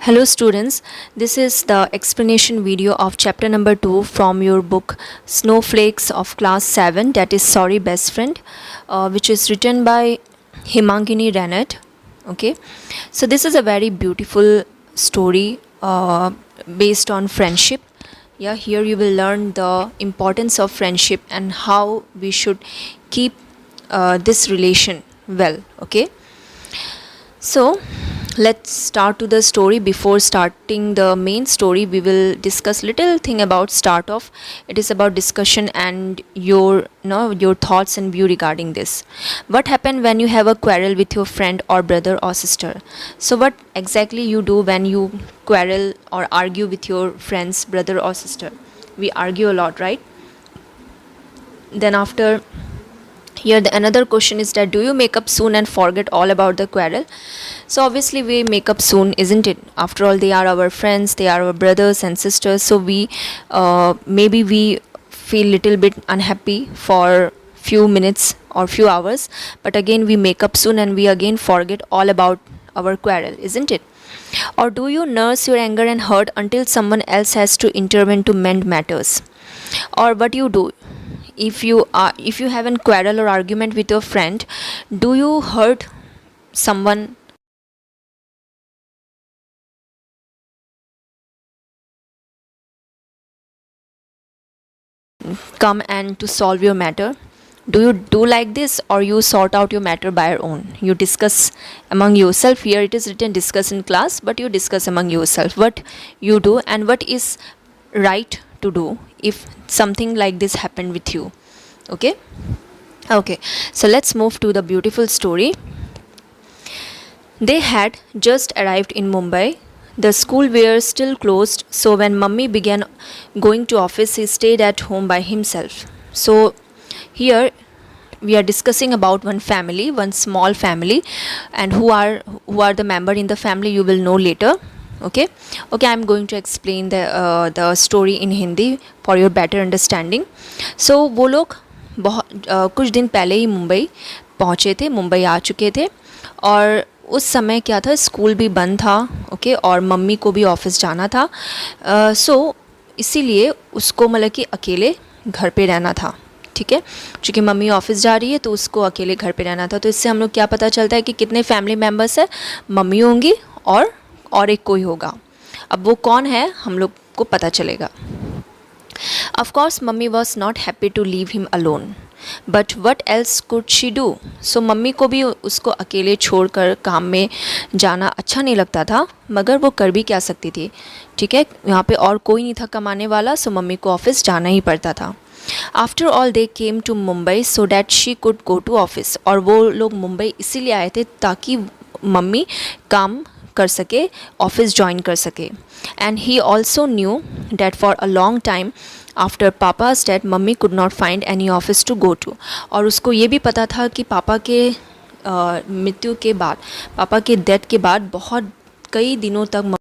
Hello students, this is the explanation video of chapter number 2 from your book Snowflakes of class 7, that is Sorry Best Friend, which is written by Himangini Renat. Okay, so this is a very beautiful story based on friendship. Yeah, here you will learn the importance of friendship and how we should keep this relation well. Okay, so let's start to the story. Before starting the main story, we will discuss little thing about start off. It is about discussion and your thoughts and view regarding this. What happen when you have a quarrel with your friend or brother or sister? So what exactly you do when you quarrel or argue with your friends, brother or sister? We argue a lot, right? Then after here the another question is that do you make up soon and forget all about the quarrel? So obviously we make up soon, isn't it? After all, they are our friends, they are our brothers and sisters, so we maybe we feel little bit unhappy for few minutes or few hours, but again we make up soon and we again forget all about our quarrel, isn't it? Or do you nurse your anger and hurt until someone else has to intervene to mend matters? Or what you do if you have a quarrel or argument with your friend, do you hurt someone come and to solve your matter? Do you do like this, or you sort out your matter by your own? You discuss among yourself. Here it is written discuss in class, but you discuss among yourself what you do and what is right to do if something like this happened with you. Okay, so let's move to the beautiful story. They had just arrived in Mumbai. The school were still closed, so when mummy began going to office, he stayed at home by himself. So here we are discussing about one family, one small family, and who are the member in the family you will know later. Okay, I'm going to explain the story in Hindi for your better understanding. So वो लोग कुछ दिन पहले ही मुंबई पहुँचे थे, मुंबई आ चुके थे, और उस समय क्या था, स्कूल भी बंद था. ओके, और मम्मी को भी ऑफिस जाना था. सो इसीलिए उसको मतलब कि अकेले घर पे रहना था. ठीक है, चूँकि मम्मी ऑफिस जा रही है तो उसको अकेले घर पे रहना था. तो इससे हम लोग क्या पता चलता है कि कितने फैमिली मेम्बर्स है. मम्मी होंगी और एक कोई होगा. अब वो कौन है हम लोग को पता चलेगा. Of course, mummy was not happy to leave him alone. But what else could she do? So mummy को भी उसको अकेले छोड़कर काम में जाना अच्छा नहीं लगता था, मगर वो कर भी क्या सकती थी. ठीक है, यहाँ पे और कोई नहीं था कमाने वाला, सो मम्मी को ऑफिस जाना ही पड़ता था. After all they came to Mumbai so that she could go to office. और वो लोग मुंबई इसीलिए आए थे ताकि मम्मी काम कर सके, ऑफिस ज्वाइन कर सके. And he also knew that for a long time after papa's death mummy could not find any office to go to. और उसको ये भी पता था कि पापा के मृत्यु के बाद, पापा के डेथ के बाद बहुत कई दिनों तक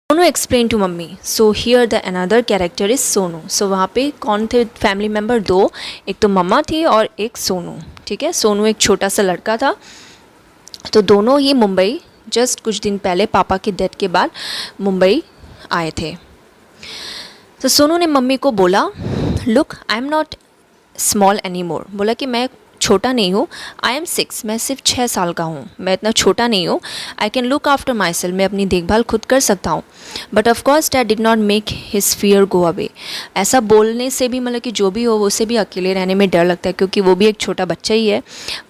Sonu explain to mummy. So here the another character is Sonu. So वहाँ पे कौन थे फैमिली मेम्बर? दो, एक तो मम्मा थी और एक सोनू. ठीक है, सोनू एक छोटा सा लड़का था. तो दोनों ही मुंबई जस्ट कुछ दिन पहले पापा के डेथ के बाद मुंबई आए थे. तो सोनू ने मम्मी को बोला, look I am not small any more. बोला कि मैं छोटा नहीं हूँ. आई एम 6, मैं सिर्फ 6 साल का हूँ, मैं इतना छोटा नहीं हूँ. I can look after my self, मैं अपनी देखभाल खुद कर सकता हूँ. But of course that did not make his fear go away. ऐसा बोलने से भी मतलब कि जो भी हो उसे भी अकेले रहने में डर लगता है, क्योंकि वो भी एक छोटा बच्चा ही है.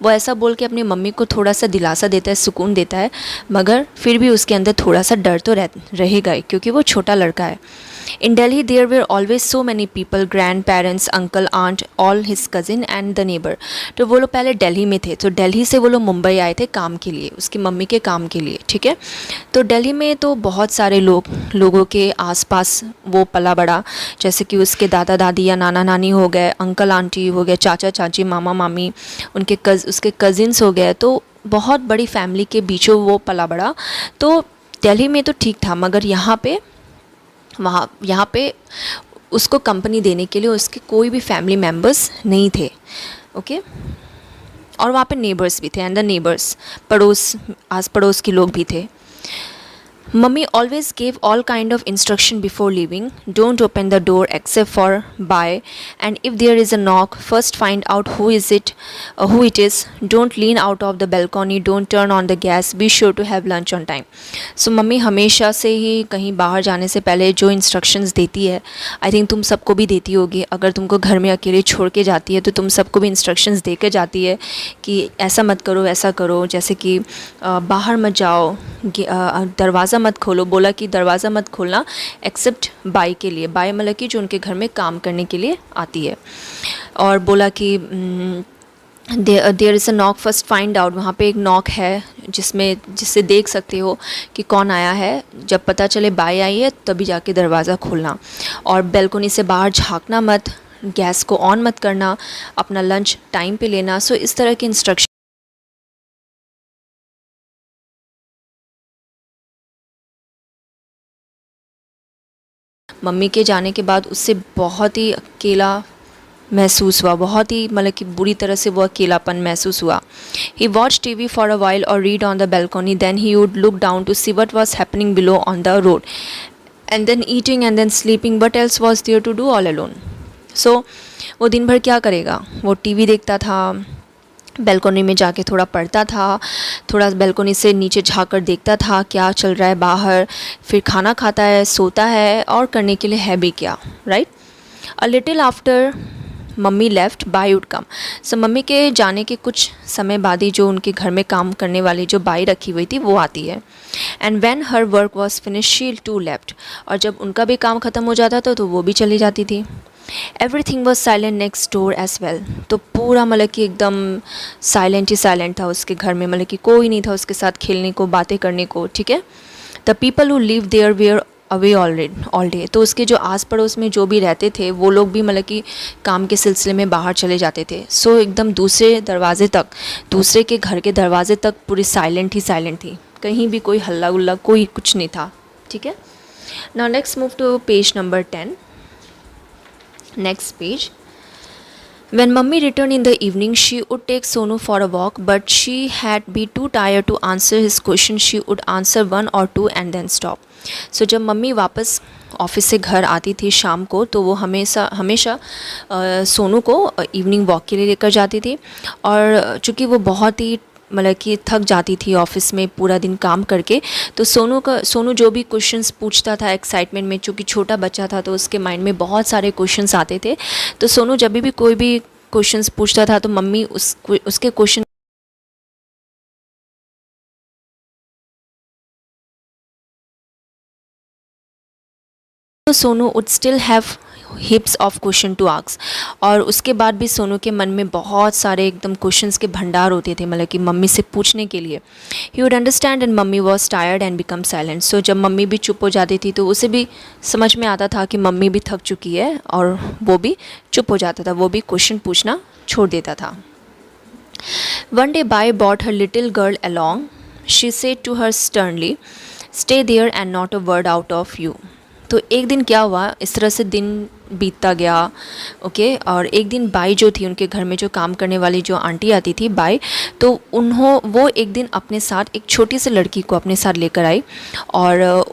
वो ऐसा बोल के अपनी मम्मी को थोड़ा सा दिलासा देता है, सुकून देता है, मगर फिर भी उसके अंदर थोड़ा सा डर तो रहेगा ही, क्योंकि वो छोटा लड़का है. In Delhi, there were always so many people, grandparents, uncle, aunt, all his cousin and the neighbor. तो वो लोग पहले दिल्ली में थे, तो दिल्ली से वो लोग मुंबई आए थे काम के लिए, उसकी मम्मी के काम के लिए. ठीक है, तो दिल्ली में तो बहुत सारे लोगों के आसपास वो पला बड़ा, जैसे कि उसके दादा दादी या नाना नानी हो गए, अंकल आंटी हो गए, चाचा चाची, मामा मामी, उसके कज़िन्स हो गए. तो बहुत बड़ी फैमिली के बीचों वो पला बड़ा. तो दिल्ली में तो ठीक था, मगर यहाँ पे उसको कंपनी देने के लिए उसके कोई भी फैमिली मेम्बर्स नहीं थे. ओके। और वहाँ पे नेबर्स भी थे, एंड द नेबर्स, पड़ोस, आस पड़ोस के लोग भी थे। Mummy always gave all kind of instruction before leaving. Don't open the door except for by, and if there is a knock, first find out who it is. Don't lean out of the balcony. Don't turn on the gas. Be sure to have lunch on time. So mummy हमेशा से ही कहीं बाहर जाने से पहले जो instructions देती है, आई थिंक तुम सबको भी देती होगी। अगर तुमको घर में अकेले छोड़ के जाती है तो तुम सबको भी इंस्ट्रक्शंस दे के जाती है कि ऐसा मत करो, ऐसा करो। जैसे कि बाहर मत जाओ, दरवाज़ा मत खोलो, बोला कि दरवाज़ा मत खोलना एक्सेप्ट बाई के लिए, बाई मतलब कि जो उनके घर में काम करने के लिए आती है। और बोला कि there is a knock, first find out, वहाँ पे एक नॉक है जिससे देख सकते हो कि कौन आया है। जब पता चले बाई आई है तभी जाके दरवाज़ा खोलना। और बेलकोनी से बाहर झांकना मत, गैस को ऑन मत करना, अपना लंच टाइम पे लेना। सो इस तरह के इंस्ट्रक्शन मम्मी के जाने के बाद उससे बहुत ही अकेला महसूस हुआ, बहुत ही मतलब कि बुरी तरह से वो अकेलापन महसूस हुआ। He watch TV for a while और read on the balcony, then he would look down to see what was happening below on the road, and then eating and then sleeping, but else was there to do all alone. So वो दिन भर क्या करेगा, वो TV देखता था, balcony में जाके थोड़ा पढ़ता था, थोड़ा बेलकोनी से नीचे झाँक कर देखता था क्या चल रहा है बाहर, फिर खाना खाता है, सोता है, और करने के लिए है भी क्या, right. A little after mummy left by would come. So mummy के जाने के कुछ समय बाद ही जो उनके घर में काम करने वाली जो बाई रखी हुई थी वो आती है। And when her work was finish she too left, और जब उनका भी काम ख़त्म हो जाता था तो वो भी चली जाती थी। Everything was silent next door as well, तो पूरा मतलब कि एकदम साइलेंट ही साइलेंट था उसके घर में, मतलब कि कोई नहीं था उसके साथ खेलने को, बातें करने को, ठीक है। The people who live there were away all day, तो उसके जो आस पड़ोस में जो भी रहते थे वो लोग भी मतलब कि काम के सिलसिले में बाहर चले जाते थे। सो एकदम दूसरे दरवाजे तक, दूसरे के घर के दरवाजे तक पूरी साइलेंट ही साइलेंट थी, कहीं भी कोई हल्ला गुल्ला कोई कुछ नहीं था, ठीक है। Now next move to page number 10. Next page. When mummy returned in the evening, she would take Sonu for a walk, but she had been too tired to answer his questions. She would answer one or two and then stop. So जब mummy वापस office से घर आती थी शाम को, तो वो हमेशा सोनू को इवनिंग वॉक के लिए लेकर जाती थी। और चूँकि वो बहुत ही मतलब कि थक जाती थी ऑफिस में पूरा दिन काम करके, तो सोनू जो भी क्वेश्चंस पूछता था एक्साइटमेंट में, चूँकि छोटा बच्चा था तो उसके माइंड में बहुत सारे क्वेश्चंस आते थे। तो सोनू जब भी कोई भी क्वेश्चंस पूछता था तो मम्मी उसके question Sonu would still have heaps of question to ask, और उसके बाद भी सोनू के मन में बहुत सारे एकदम क्वेश्चंस के भंडार होते थे, मतलब कि मम्मी से पूछने के लिए। He would understand and mummy was tired and become silent. So जब मम्मी भी चुप हो जाती थी तो उसे भी समझ में आता था कि मम्मी भी थक चुकी है, और वो भी चुप हो जाता था, वो भी क्वेश्चन पूछना छोड़ देता था। One day Bai brought her little girl along, she said to her sternly, stay there and not a word out of you. तो एक दिन क्या हुआ, इस तरह से दिन बीतता गया, ओके। और एक दिन बाई जो थी, उनके घर में जो काम करने वाली जो आंटी आती थी बाई, तो वो एक दिन अपने साथ एक छोटी सी लड़की को अपने साथ लेकर आई। और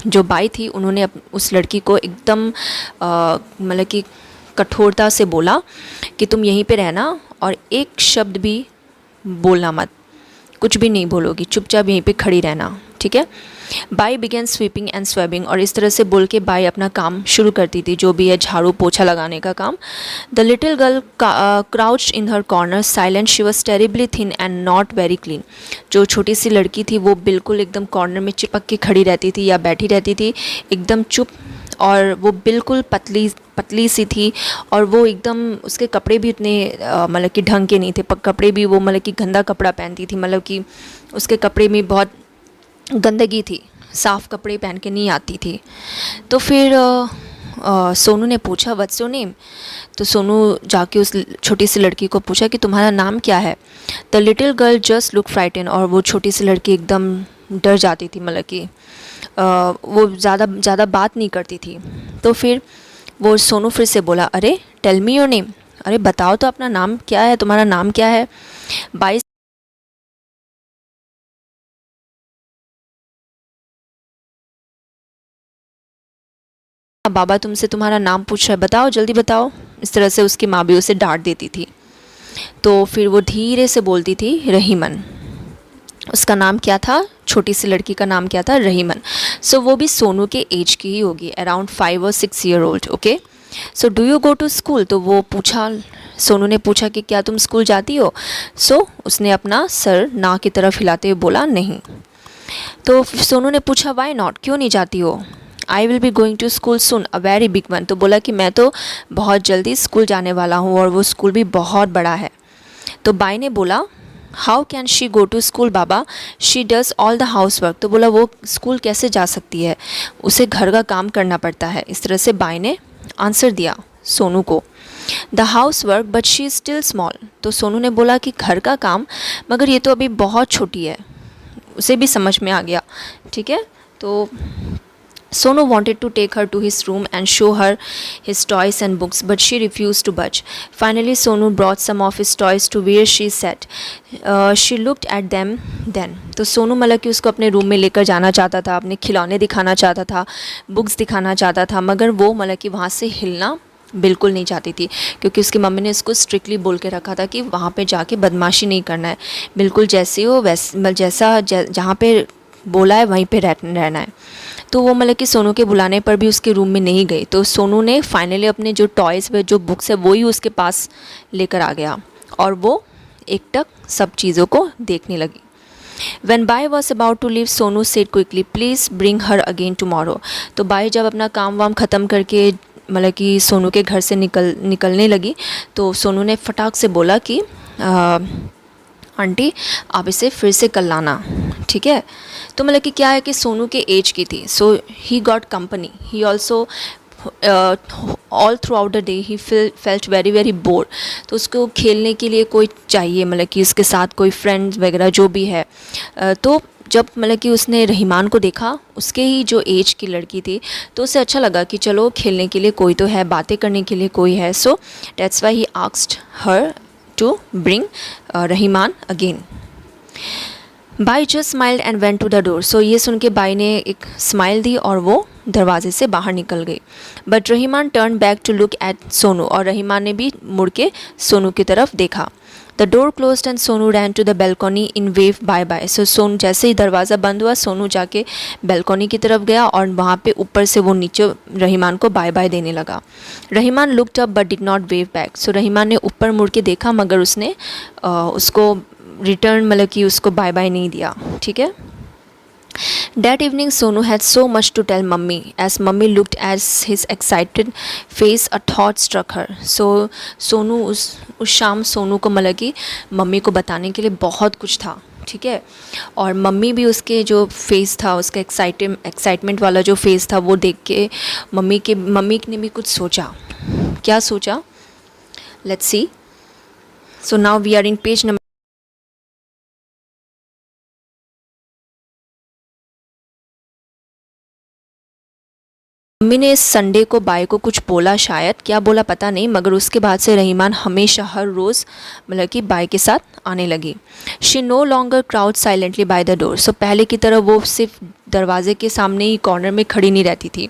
जो बाई थी उन्होंने उस लड़की को एकदम मतलब कि कठोरता से बोला कि तुम यहीं पे रहना और एक शब्द भी बोलना मत, कुछ भी नहीं बोलोगी, चुपचाप यहीं पे खड़ी रहना, ठीक है। बाई बिगेन स्वीपिंग एंड स्वैबिंग, और इस तरह से बोल के बाई अपना काम शुरू करती थी, जो भी है झाड़ू पोछा लगाने का काम। The little girl crouched in her corner silent, she was terribly thin and not very clean. जो छोटी सी लड़की थी वो बिल्कुल एकदम कॉर्नर में चिपक के खड़ी रहती थी या बैठी रहती थी, एकदम चुप, और वो बिल्कुल पतली सी थी। और वो एकदम, उसके कपड़े भी इतने मतलब कि ढंग के नहीं थे, कपड़े भी वो मतलब कि गंदा कपड़ा पहनती थी, मतलब कि उसके कपड़े में बहुत गंदगी थी, साफ़ कपड़े पहन के नहीं आती थी। तो फिर सोनू ने पूछा व्हाट्स योर नेम। तो सोनू जाके उस छोटी सी लड़की को पूछा कि तुम्हारा नाम क्या है। The little girl just look frighten, और वो छोटी सी लड़की एकदम डर जाती थी, मतलब कि वो ज़्यादा बात नहीं करती थी। तो फिर वो सोनू फिर से बोला, अरे टेल मी योर नेम, अरे बताओ तो अपना नाम क्या है, तुम्हारा नाम क्या है। बाई बाबा तुमसे तुम्हारा नाम पूछ रहा है, बताओ जल्दी बताओ। इस तरह से उसकी माँ भी उसे डांट देती थी। तो फिर वो धीरे से बोलती थी रहीमन। उसका नाम क्या था, छोटी सी लड़की का नाम क्या था, रहीमन। सो वो भी सोनू के एज की ही होगी, अराउंड 5 और 6 year old. Okay, so do you go to school, तो वो पूछा, सोनू ने पूछा कि क्या तुम स्कूल जाती हो। सो उसने अपना सर ना की तरफ हिलाते हुए बोला नहीं। तो सोनू ने पूछा वाई नॉट, क्यों नहीं जाती हो। I will be going to school soon a very big one, तो बोला कि मैं तो बहुत जल्दी स्कूल जाने वाला हूँ और वो स्कूल भी बहुत बड़ा है। तो बाई ने बोला how can she go to school बाबा, she does all the house work, तो बोला वो स्कूल कैसे जा सकती है, उसे घर का काम करना पड़ता है। इस तरह से बाई ने आंसर दिया सोनू को, the house work but she is still small, तो सोनू ने बोला कि घर का काम, मगर ये तो अभी बहुत छोटी है। उसे भी समझ में आ गया, ठीक है। तो Sonu wanted to take her to his room and show her his toys and books, but she refused to budge. Finally, Sonu brought some of his toys to where she sat. She looked at them then. तो सोनू मतलब कि उसको अपने room में लेकर जाना चाहता था, अपने खिलौने दिखाना चाहता था, बुक्स दिखाना चाहता था, मगर वो मतलब कि वहाँ से हिलना बिल्कुल नहीं चाहती थी, क्योंकि उसकी मम्मी ने इसको स्ट्रिक्टली बोल के रखा था कि वहाँ पे जाके बदमाशी नहीं करना है, बिल्कुल जैसे हो वैसे, मतलब जैसा जहाँ पे बोला है वहीं पे रहना है। तो वो मतलब कि सोनू के बुलाने पर भी उसके रूम में नहीं गई। तो सोनू ने फाइनली अपने जो टॉयज़ व जो बुक्स है वही उसके पास लेकर आ गया और वो एकटक सब चीज़ों को देखने लगी। When Bai was about to leave, Sonu said quickly, "Please bring her again tomorrow." तो बाई जब अपना काम वाम ख़त्म करके मतलब कि सोनू के घर से निकलने लगी, तो सोनू ने फटाक से बोला कि आंटी आप इसे फिर से कल लाना, ठीक है। तो मतलब कि क्या है कि सोनू के एज की थी, so he got company, he also all throughout the day he felt very very bore. तो उसको खेलने के लिए कोई चाहिए, मतलब कि उसके साथ कोई फ्रेंड्स वगैरह जो भी है। तो जब मतलब कि उसने रहीमान को देखा, उसके ही जो एज की लड़की थी, तो उसे अच्छा लगा कि चलो खेलने के लिए कोई तो है, बातें करने के लिए कोई है। So that's why he asked her to bring Rahiman again. Bai just smiled and went to the door. So ये सुन के बाई ने एक स्माइल दी और वो दरवाजे से बाहर निकल गई। But Rahiman turn back to look at Sonu, और रहीमान ने भी मुड़ के सोनू की तरफ देखा। The door closed and Sonu ran to the balcony in wave bye bye. So Sonu जैसे ही दरवाज़ा बंद हुआ, सोनू जाके बेल्कोनी की तरफ गया और वहाँ पे ऊपर से वो नीचे रहीमान को बाय बाय देने लगा। Rahiman looked up but did not wave back. So Rahiman ने ऊपर मुड़ के देखा, मगर उसने उसको रिटर्न मतलब कि उसको बाय बाय नहीं दिया, ठीक है। That evening Sonu had so much to tell mummy. As mummy looked at his excited face, a thought struck her. So Sonu उस शाम सोनू को मतलब कि मम्मी को बताने के लिए बहुत कुछ था, ठीक है। और मम्मी भी उसके जो फेस था, उसका एक्साइटमेंट वाला जो फेस था, वो देख के मम्मी ने भी कुछ सोचा। क्या सोचा, let's see. So now we are in page number. Mummy ने इस संडे को बाई को कुछ बोला, शायद क्या बोला पता नहीं, मगर उसके बाद से रहीमान हमेशा हर रोज़ मतलब कि बाई के साथ आने लगी। She no longer crowd silently by the door. So पहले की तरह वो सिर्फ दरवाजे के सामने ही कॉर्नर में खड़ी नहीं रहती थी।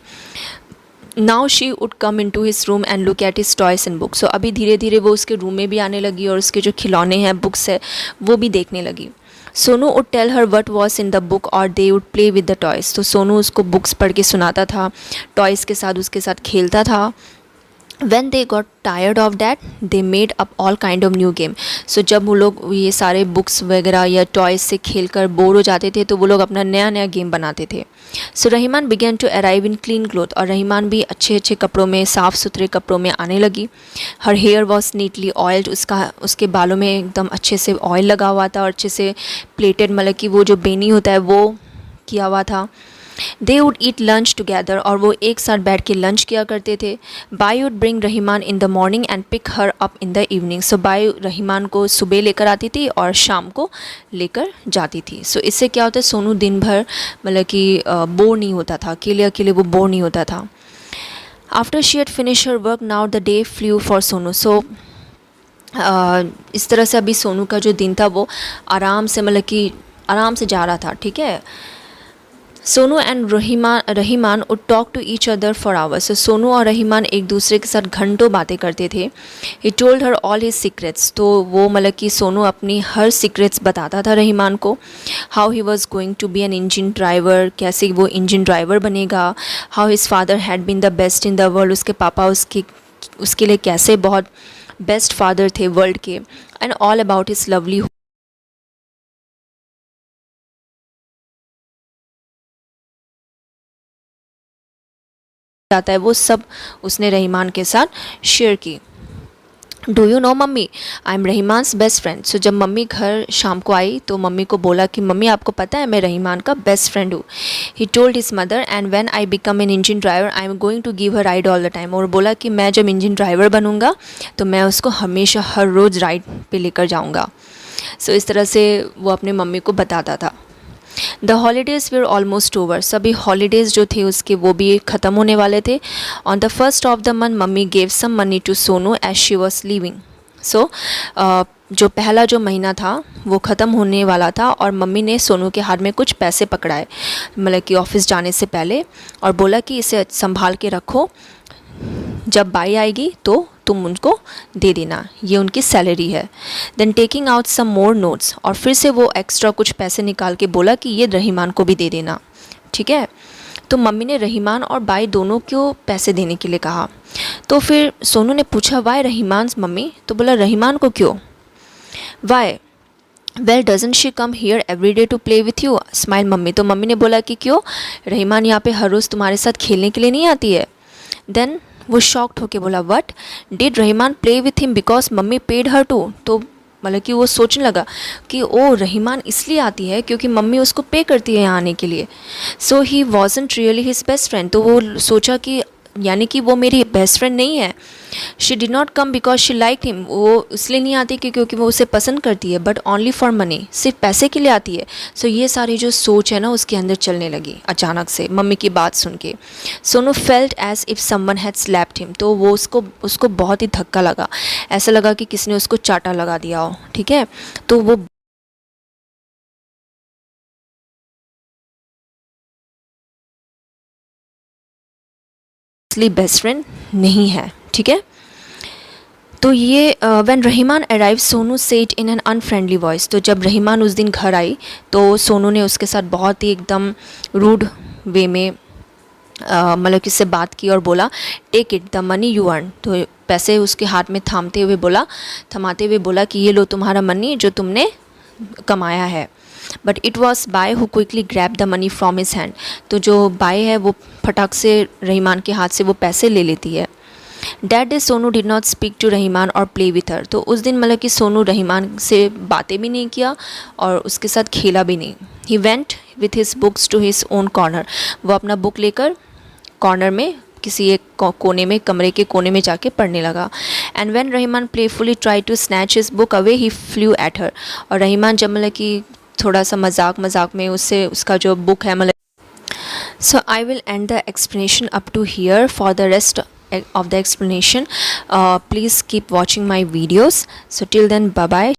Now she would come into his room and look at his toys and books. So अभी धीरे धीरे वो उसके रूम में भी आने लगी और उसके जो खिलौने हैं, बुक्स है, वो भी देखने लगी। Sonu would tell her what was in the book और they would play with the toys. तो सोनू उसको बुक्स पढ़ के सुनाता था, टॉयज़ के साथ उसके साथ खेलता था। When they got tired of that, they made up all kind of new game. So जब वो लोग ये सारे बुक्स वगैरह या टॉयज़ से खेल कर बोर हो जाते थे, तो वो लोग अपना नया नया गेम बनाते थे। सो Rahman began to arrive in clean cloth, और रहीमान भी अच्छे अच्छे कपड़ों में, साफ़ सुथरे कपड़ों में आने लगी। Her hair was neatly oiled, उसके बालों में एकदम अच्छे से ऑयल लगा हुआ था और अच्छे से प्लेटेड, मतलब कि वो जो बेनी होता है वो किया हुआ था। They would eat lunch together, और वो एक साथ बैठ के लंच किया करते थे। Bai would bring Rahiman in the morning and pick her up in the evening. So बाई रहीमान को सुबह लेकर आती थी और शाम को लेकर जाती थी। सो इससे क्या होता है, सोनू दिन भर मतलब कि बोर नहीं होता था, अकेले अकेले वो बोर नहीं होता था। After she had finish her work, now the day flew for Sonu. So इस तरह से अभी सोनू का जो दिन था वो आराम से मतलब कि आराम से जा रहा था, ठीक है। Sonu and Rahiman would talk to each other for hours. तो सोनू और रहीमान एक दूसरे के साथ घंटों बातें करते थे। He told her all his secrets. तो वो मतलब कि सोनू अपनी हर सीक्रेट्स बताता था रहीमान को। How he was going to be an engine driver, कैसे वो इंजन ड्राइवर बनेगा। How his father had been the best in the world, उसके पापा उसके लिए कैसे बहुत बेस्ट फादर थे वर्ल्ड के। And all about his lovely जाता है वो सब उसने रहीमान के साथ शेयर की। Do you know mummy, I am Rahiman's best friend. So जब मम्मी घर शाम को आई तो मम्मी को बोला कि मम्मी आपको पता है मैं रहीमान का बेस्ट फ्रेंड हूँ। He told his mother and when I become an engine driver I am going to give her ride all the time. और बोला कि मैं जब इंजन ड्राइवर बनूंगा तो मैं उसको हमेशा हर रोज़ राइड पे लेकर जाऊँगा। सो इस तरह से वो अपने मम्मी को बताता था। The holidays were almost over. सभी हॉलीडेज़ जो थे उसके वो भी ख़त्म होने वाले थे। On the first of the month mummy gave some money to Sonu as she was living. So जो पहला जो महीना था वो ख़त्म होने वाला था और मम्मी ने सोनू के हाथ में कुछ पैसे पकड़ाए मतलब कि ऑफिस जाने से पहले, और बोला कि इसे संभाल के रखो, जब बाई आएगी तो तुम उनको दे देना, ये उनकी सैलरी है। देन टेकिंग आउट सम मोर नोट्स, और फिर से वो एक्स्ट्रा कुछ पैसे निकाल के बोला कि ये रहीमान को भी दे देना, ठीक है। तो मम्मी ने रहीमान और बाई दोनों को पैसे देने के लिए कहा। तो फिर सोनू ने पूछा वाई रहीमान मम्मी, तो बोला रहीमान को क्यों। Why, well doesn't she come here every day to play with you, smile mummy. तो मम्मी ने बोला कि क्यों, रहीमान यहाँ पे हर रोज़ तुम्हारे साथ खेलने के लिए नहीं आती है। देन वो शॉक्ड होके बोला what, did Rahiman play with him because mummy paid her too. तो मतलब कि वो सोचने लगा कि ओ रहीमान इसलिए आती है क्योंकि मम्मी उसको पे करती है यहाँ आने के लिए। So he wasn't really his best friend. तो वो सोचा कि यानी कि वो मेरी बेस्ट फ्रेंड नहीं है। She did not come because she like him, वो इसलिए नहीं आती कि क्योंकि वो उसे पसंद करती है, बट ओनली फॉर मनी, सिर्फ पैसे के लिए आती है। सो ये सारी जो सोच है ना उसके अंदर चलने लगी अचानक से मम्मी की बात सुन के। Sonu felt as if someone had slapped him. तो वो उसको बहुत ही धक्का लगा, ऐसा लगा कि किसी ने उसको चाटा लगा दिया हो, ठीक है। तो वो असली बेस्ट फ्रेंड नहीं है, ठीक है। तो ये when Rahiman arrive Sonu said in an unfriendly voice. तो जब रहीमान उस दिन घर आई तो सोनू ने उसके साथ बहुत ही एकदम रूड वे में मतलब कि उससे बात की और बोला take it the money you earn. तो पैसे उसके हाथ में थमाते हुए बोला कि ये लो तुम्हारा मनी जो तुमने कमाया है। But it was by who quickly grab the money from his hand. तो जो बाय है वो फटाक से रहीमान के हाथ से वो पैसे ले लेती है। That day Sonu did not speak to Rahiman और प्ले विथ हर। तो उस दिन मतलब कि सोनू रहीमान से बातें भी नहीं किया और उसके साथ खेला भी नहीं। He went with his books to his own corner. वो अपना बुक लेकर कॉर्नर में किसी एक कोने में कमरे के कोने में जाके पढ़ने लगा। And when Rahiman playfully try to snatch his book away he flew at her. और रहीमान जब मतलब कि थोड़ा सा मजाक में उससे उसका जो बुक है मतलब। So I will end the explanation up to here. For the rest of the explanation, please keep watching my videos. So till then, bye bye.